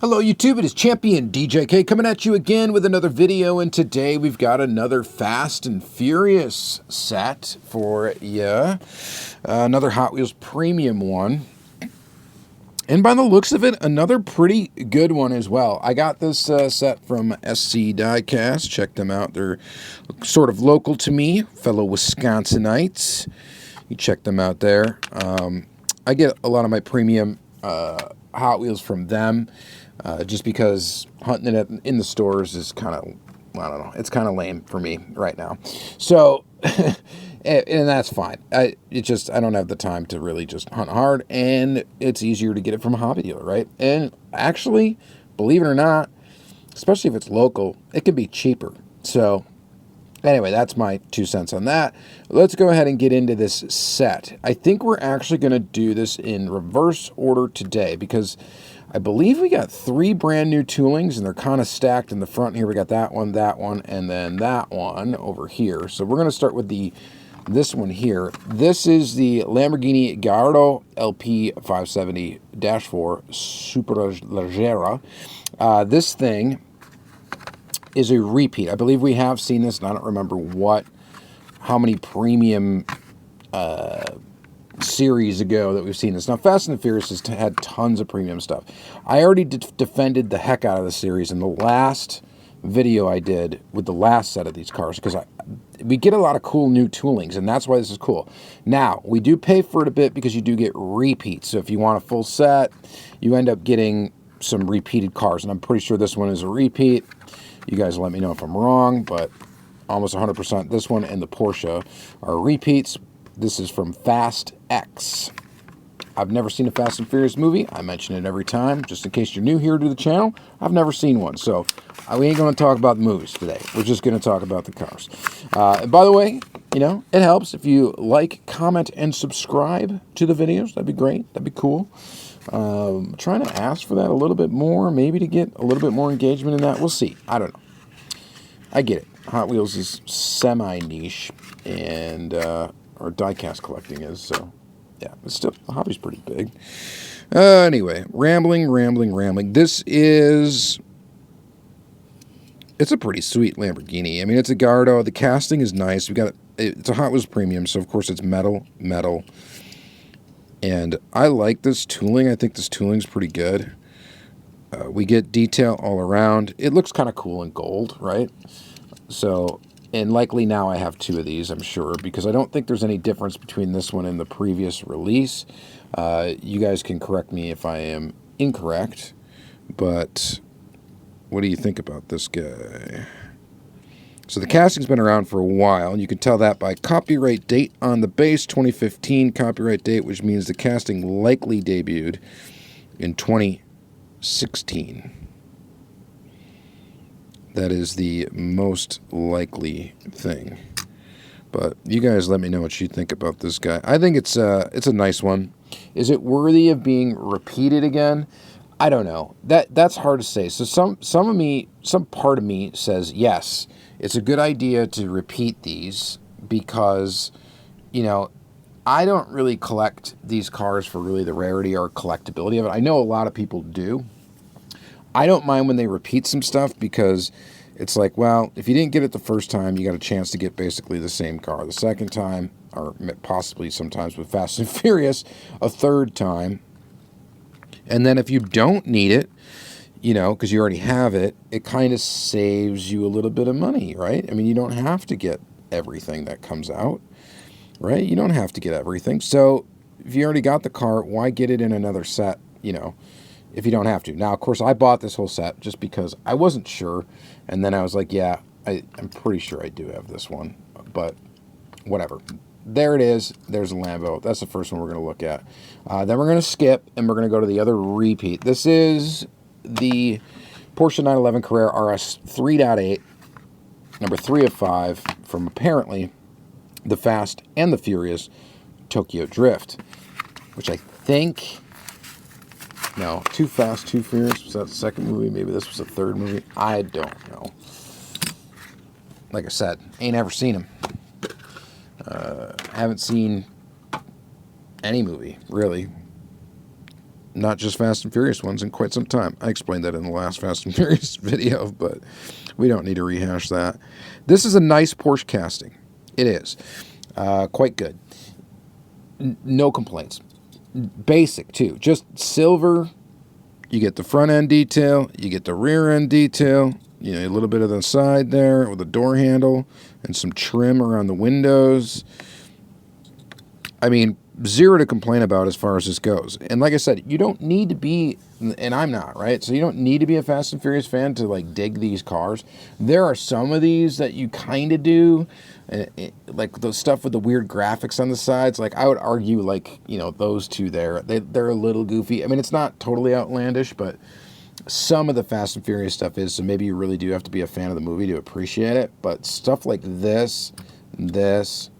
Hello YouTube, it is Championdjk coming at you again with another video, and today we've got another Fast and Furious set for you. Another Hot Wheels premium one. And by the looks of it, another pretty good one as well. I got this set from SC Diecast. Check them out. They're sort of local to me, fellow Wisconsinites. You check them out there. I get a lot of my premium Hot Wheels from them. Just because hunting it in the stores is kind of, I don't know, it's kind of lame for me right now. So, and that's fine. I don't have the time to really just hunt hard, and it's easier to get it from a hobby dealer, right? And actually, believe it or not, especially if it's local, it can be cheaper. So, anyway, that's my 2 cents on that. Let's go ahead and get into this set. I think we're actually going to do this in reverse order today because I believe we got 3 brand new toolings, and they're kind of stacked in the front here. We got that one, and then that one over here. So we're going to start with this one here. This is the Lamborghini Gallardo LP 570-4 Superleggera. This thing is a repeat. I believe we have seen this, and I don't remember how many premium series ago that we've seen this. Now, Fast and Furious has had tons of premium stuff. I already defended the heck out of the series in the last video I did with the last set of these cars, because we get a lot of cool new toolings, and that's why this is cool. Now, we do pay for it a bit because you do get repeats. So if you want a full set, you end up getting some repeated cars, and I'm pretty sure this one is a repeat. You guys let me know if I'm wrong, but almost 100% this one and the Porsche are repeats. This is from Fast X. I've never seen a Fast and Furious movie. I mention it every time, just in case you're new here to the channel. I've never seen one, so we ain't going to talk about the movies today. We're just going to talk about the cars. And by the way, you know, it helps if you like, comment, and subscribe to the videos. That'd be great. That'd be cool. Trying to ask for that a little bit more, maybe to get a little bit more engagement in that. We'll see. I don't know. I get it. Hot Wheels is semi-niche, and or diecast collecting is, so yeah, but still, the hobby's pretty big. Anyway, rambling. This is, it's a pretty sweet Lamborghini. I mean, it's a Gallardo. The casting is nice. It's a Hot Wheels premium, so of course it's metal. And I like this tooling. I think this tooling's pretty good. We get detail all around. It looks kind of cool in gold, right? So, and likely now I have 2 of these, I'm sure, because I don't think there's any difference between this one and the previous release. You guys can correct me if I am incorrect, but what do you think about this guy? So the casting's been around for a while, and you can tell that by copyright date on the base, 2015 copyright date, which means the casting likely debuted in 2016. That is the most likely thing. But you guys let me know what you think about this guy. I think it's a nice one. Is it worthy of being repeated again? I don't know. That's hard to say. So some part of me says yes, it's a good idea to repeat these because, you know, I don't really collect these cars for really the rarity or collectability of it. I know a lot of people do. I don't mind when they repeat some stuff because it's like, well, if you didn't get it the first time, you got a chance to get basically the same car the second time, or possibly sometimes with Fast and Furious, a third time. And then if you don't need it, you know, because you already have it, it kind of saves you a little bit of money, right? I mean, you don't have to get everything that comes out, right? You don't have to get everything. So if you already got the car, why get it in another set, you know, if you don't have to? Now, of course, I bought this whole set just because I wasn't sure, and then I was like, yeah, I'm pretty sure I do have this one, but whatever. There it is. There's a Lambo. That's the first one we're going to look at. Then we're going to skip, and we're going to go to the other repeat. This is the Porsche 911 Carrera RS 3.8, number 3 of 5, from apparently the Fast and the Furious Tokyo Drift, which I think... No, Too Fast, Too Furious. Was that the second movie? Maybe this was the third movie. I don't know. Like I said, ain't ever seen them. Haven't seen any movie, really. not just Fast and Furious ones, in quite some time. I explained that in the last Fast and Furious video, but we don't need to rehash that. This is a nice Porsche casting. It is. Quite good. No complaints. Basic, too. Just silver. You get the front end detail. You get the rear end detail. You know, a little bit of the side there with a door handle and some trim around the windows. I mean, zero to complain about as far as this goes. And like I said, you don't need to be, and I'm not, right? So you don't need to be a Fast and Furious fan to like dig these cars. There are some of these that you kind of do, like the stuff with the weird graphics on the sides. Like I would argue, like, you know, those two there, they're a little goofy. I mean, it's not totally outlandish, but some of the Fast and Furious stuff is. So maybe you really do have to be a fan of the movie to appreciate it. But stuff like this,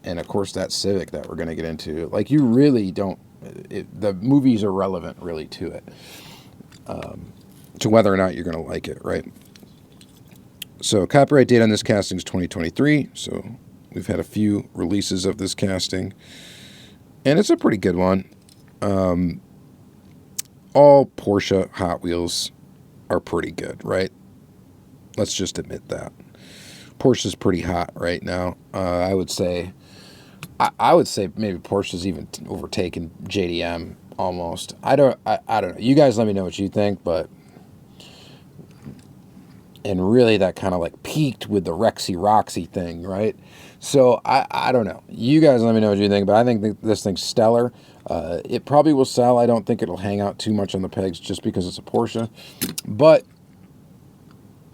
and of course that Civic that we're going to get into, like, you really don't, the movie's irrelevant really to it, to whether or not you're going to like it, right? So copyright date on this casting is 2023, so we've had a few releases of this casting, and it's a pretty good one. All Porsche Hot Wheels are pretty good, right? Let's just admit that. Porsche's pretty hot right now. I would say maybe Porsche's even overtaken JDM almost. I don't know. You guys let me know what you think, but and really that kind of like peaked with the Rexy Roxy thing, right? So I don't know. You guys let me know what you think, but I think this thing's stellar. It probably will sell. I don't think it'll hang out too much on the pegs just because it's a Porsche, but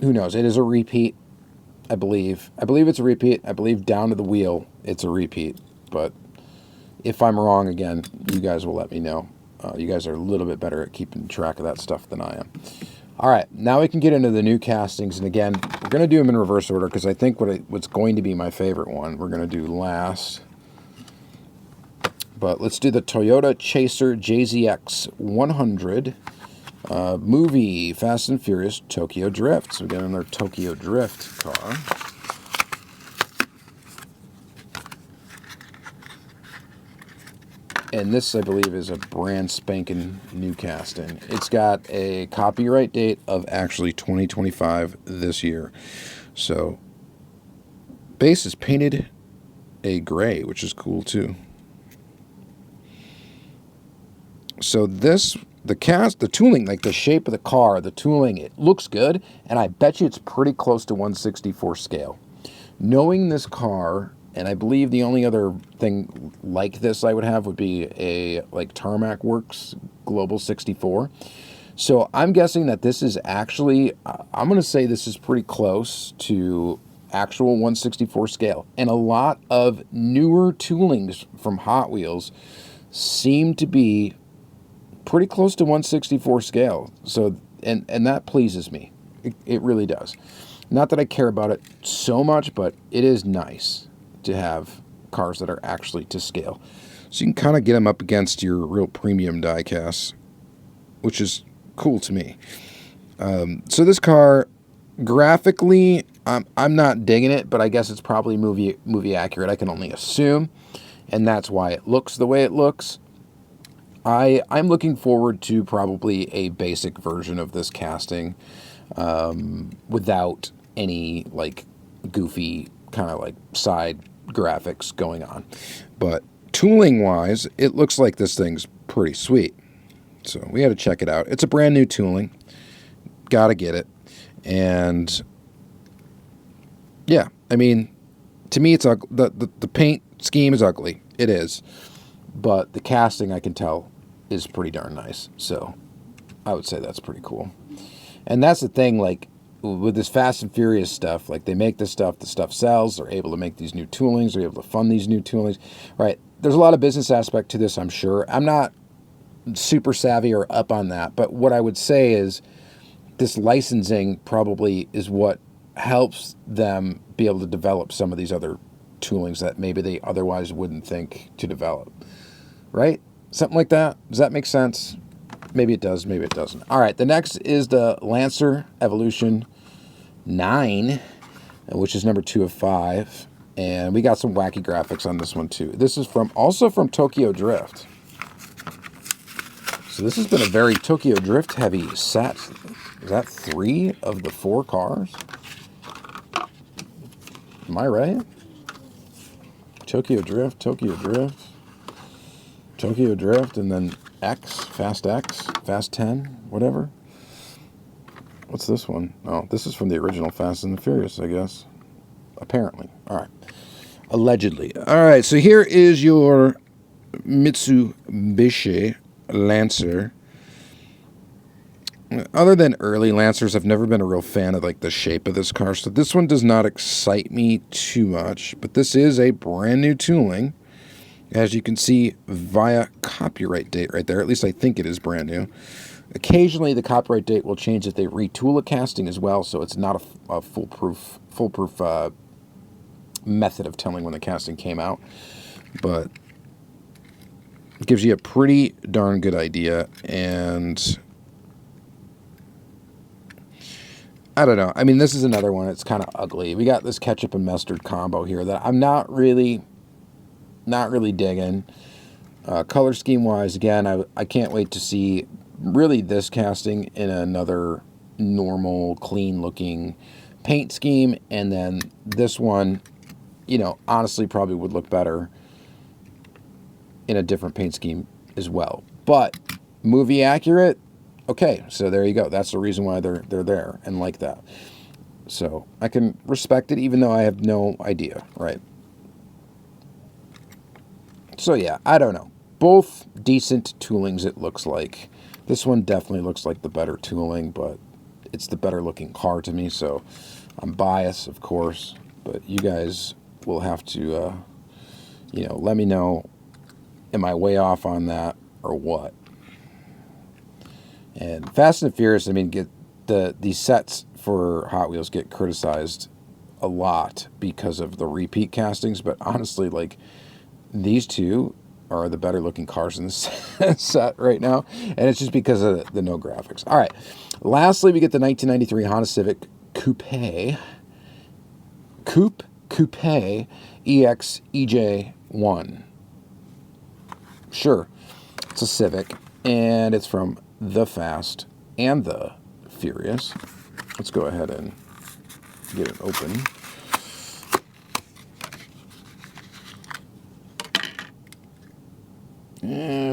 who knows? It is a repeat. I believe it's a repeat. I believe down to the wheel, it's a repeat. But if I'm wrong, again, you guys will let me know. You guys are a little bit better at keeping track of that stuff than I am. All right, now we can get into the new castings. And again, we're going to do them in reverse order because I think what's going to be my favorite one, we're going to do last. But let's do the Toyota Chaser JZX100. Movie Fast and Furious Tokyo Drift. So we got another Tokyo Drift car. And this, I believe, is a brand spanking new casting. It's got a copyright date of actually 2025 this year. So base is painted a gray, which is cool too. So this, the tooling, like the shape of the car, the tooling, it looks good, and I bet you it's pretty close to 1/64 scale. Knowing this car, and I believe the only other thing like this I would have would be a like Tarmac Works Global 64. So I'm guessing that this is actually, I'm going to say this is pretty close to actual 1/64 scale. And a lot of newer toolings from Hot Wheels seem to be pretty close to 1/64 scale. So, and that pleases me. It really does. Not that I care about it so much, but it is nice to have cars that are actually to scale. So you can kind of get them up against your real premium diecasts, which is cool to me. So this car, graphically, I'm not digging it, but I guess it's probably movie accurate. I can only assume, and that's why it looks the way it looks. I'm looking forward to probably a basic version of this casting, without any like goofy kind of like side graphics going on. But tooling wise, it looks like this thing's pretty sweet. So we had to check it out. It's a brand new tooling. Gotta get it. And yeah, I mean, to me, it's the paint scheme is ugly. It is. But the casting, I can tell, is pretty darn nice. So I would say that's pretty cool. And that's the thing, like, with this Fast and Furious stuff, like, they make this stuff, the stuff sells, they're able to make these new toolings, they're able to fund these new toolings, right? There's a lot of business aspect to this, I'm sure. I'm not super savvy or up on that, but what I would say is this licensing probably is what helps them be able to develop some of these other toolings that maybe they otherwise wouldn't think to develop, right? Something like that. Does that make sense? Maybe it does, maybe it doesn't. All right, the next is the Lancer Evolution IX, which is number 2 of 5. And we got some wacky graphics on this one too. This is also from Tokyo Drift. So this has been a very Tokyo Drift heavy set. Is that 3 of the 4 cars? Am I right? Tokyo Drift, Tokyo Drift, Tokyo Drift, and then X, Fast 10, whatever. What's this one? Oh, this is from the original Fast and the Furious, I guess. Apparently. All right. Allegedly. All right, so here is your Mitsubishi Lancer. Other than early Lancers, I've never been a real fan of like the shape of this car, so this one does not excite me too much. But this is a brand new tooling, as you can see via copyright date right there. At least I think it is brand new. Occasionally, the copyright date will change if they retool a casting as well, so it's not a foolproof method of telling when the casting came out, but it gives you a pretty darn good idea. And I don't know. I mean, this is another one. It's kind of ugly. We got this ketchup and mustard combo here that I'm not really digging. Color scheme wise, again, I can't wait to see really this casting in another normal, clean looking paint scheme, and then this one, you know, honestly probably would look better in a different paint scheme as well. But movie accurate, okay, so there you go. That's the reason why they're there and like that. So I can respect it even though I have no idea, right? So yeah, I don't know. Both decent toolings, it looks like. This one definitely looks like the better tooling, but it's the better looking car to me, so I'm biased, of course. But you guys will have to, you know, let me know, am I way off on that or what? And Fast and Furious, I mean, these sets for Hot Wheels get criticized a lot because of the repeat castings, but honestly, like, these two are the better looking cars in this set right now, and it's just because of the no graphics. All right, lastly, we get the 1993 Honda Civic Coupe EX EJ1. Sure, it's a Civic, and it's from the Fast and the Furious. Let's go ahead and get it open.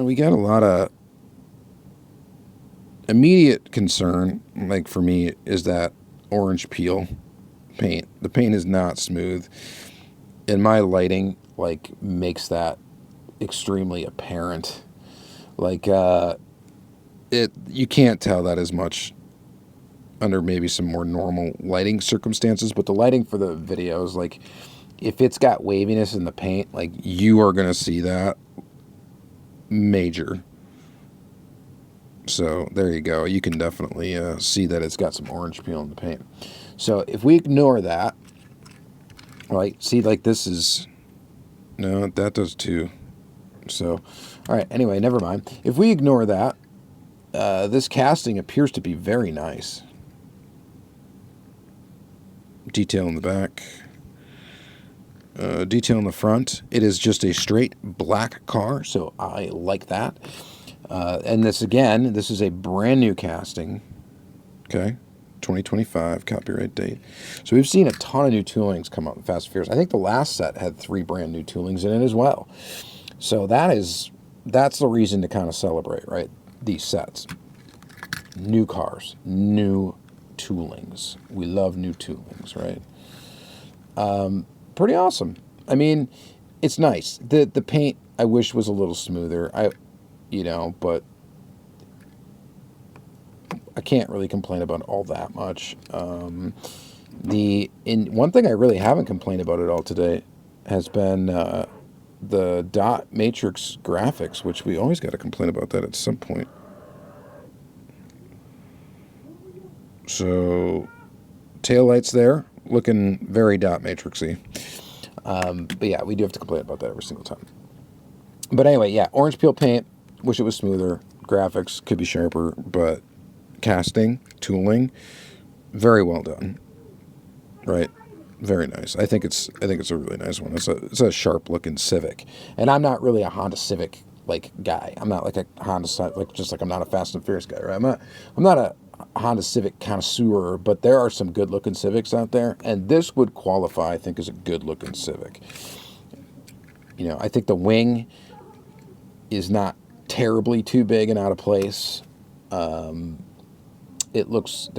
We got a lot of immediate concern, like for me, is that orange peel paint. The paint is not smooth, and my lighting like makes that extremely apparent. Like you can't tell that as much under maybe some more normal lighting circumstances, but the lighting for the videos, like if it's got waviness in the paint, like you are gonna see that major. So there you go. You can definitely see that it's got some orange peel in the paint. So if we ignore that, right, see, like this is, no, that does too. So, all right, anyway, never mind. If we ignore that, this casting appears to be very nice. Detail in the back. Detail in the front. It is just a straight black car, so I like that. And this, again, this is a brand new casting. Okay, 2025 copyright date. So we've seen a ton of new toolings come out in Fast and Furious. I think the last set had 3 brand new toolings in it as well. So that's the reason to kind of celebrate, right? These sets. New cars, new toolings. We love new toolings, right? Pretty awesome. I mean, it's nice. The paint I wish was a little smoother. But I can't really complain about all that much. One thing I really haven't complained about at all today has been the dot matrix graphics, which we always got to complain about that at some point. So taillights there, looking very dot matrixy. But yeah, we do have to complain about that every single time. But anyway, yeah, orange peel paint. Wish it was smoother. Graphics could be sharper, but casting, tooling, very well done. Right, very nice. I think it's a really nice one. It's a sharp looking Civic, and I'm not really a Honda Civic like guy. I'm not like a Honda, like just like I'm not a Fast and Furious guy, right? I'm not a Honda Civic connoisseur, but there are some good looking Civics out there, and this would qualify, I think, as a good looking Civic. You know, I think the wing is not terribly too big and out of place. The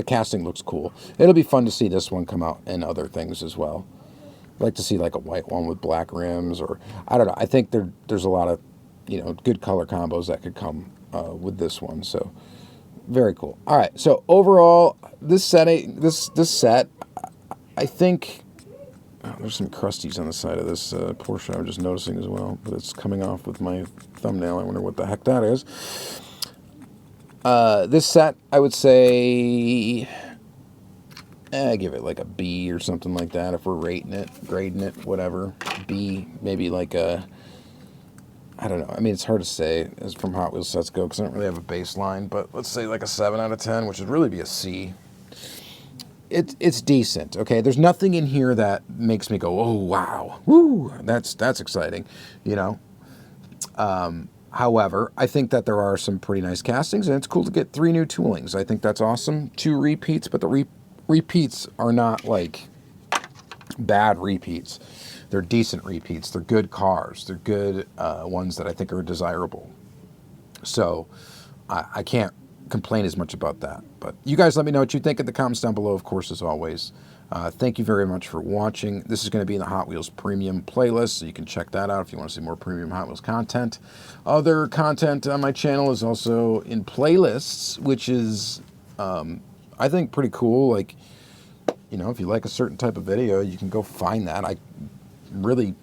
casting looks cool. It'll be fun to see this one come out and other things as well. I'd like to see like a white one with black rims, or I don't know. I think there's a lot of, you know, good color combos that could come with this one. So very cool. All right. So overall, this set, I think. Oh, there's some crusties on the side of this Porsche I'm just noticing as well, but it's coming off with my thumbnail. I wonder what the heck that is. This set, I would say, give it like a B or something like that if we're rating it, grading it, whatever. B, maybe like a, I don't know. I mean, it's hard to say as from Hot Wheels sets go because I don't really have a baseline, but let's say like a 7 out of 10, which would really be a C. It's decent, okay? There's nothing in here that makes me go, oh, wow, woo, that's exciting, you know? However, I think that there are some pretty nice castings, and it's cool to get 3 new toolings. I think that's awesome. 2 repeats, but the repeats are not, like, bad repeats. They're decent repeats. They're good cars. They're good ones that I think are desirable. So I can't complain as much about that. But you guys let me know what you think in the comments down below, of course, as always. Thank you very much for watching. This is going to be in the Hot Wheels Premium playlist, so you can check that out if you want to see more premium Hot Wheels content. Other content on my channel is also in playlists, which is, I think, pretty cool. Like, you know, if you like a certain type of video, you can go find that. I really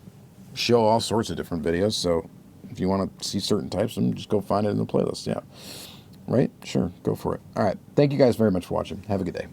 show all sorts of different videos, so if you want to see certain types of them, just go find it in the playlist. Yeah. Right? Sure. Go for it. All right. Thank you guys very much for watching. Have a good day.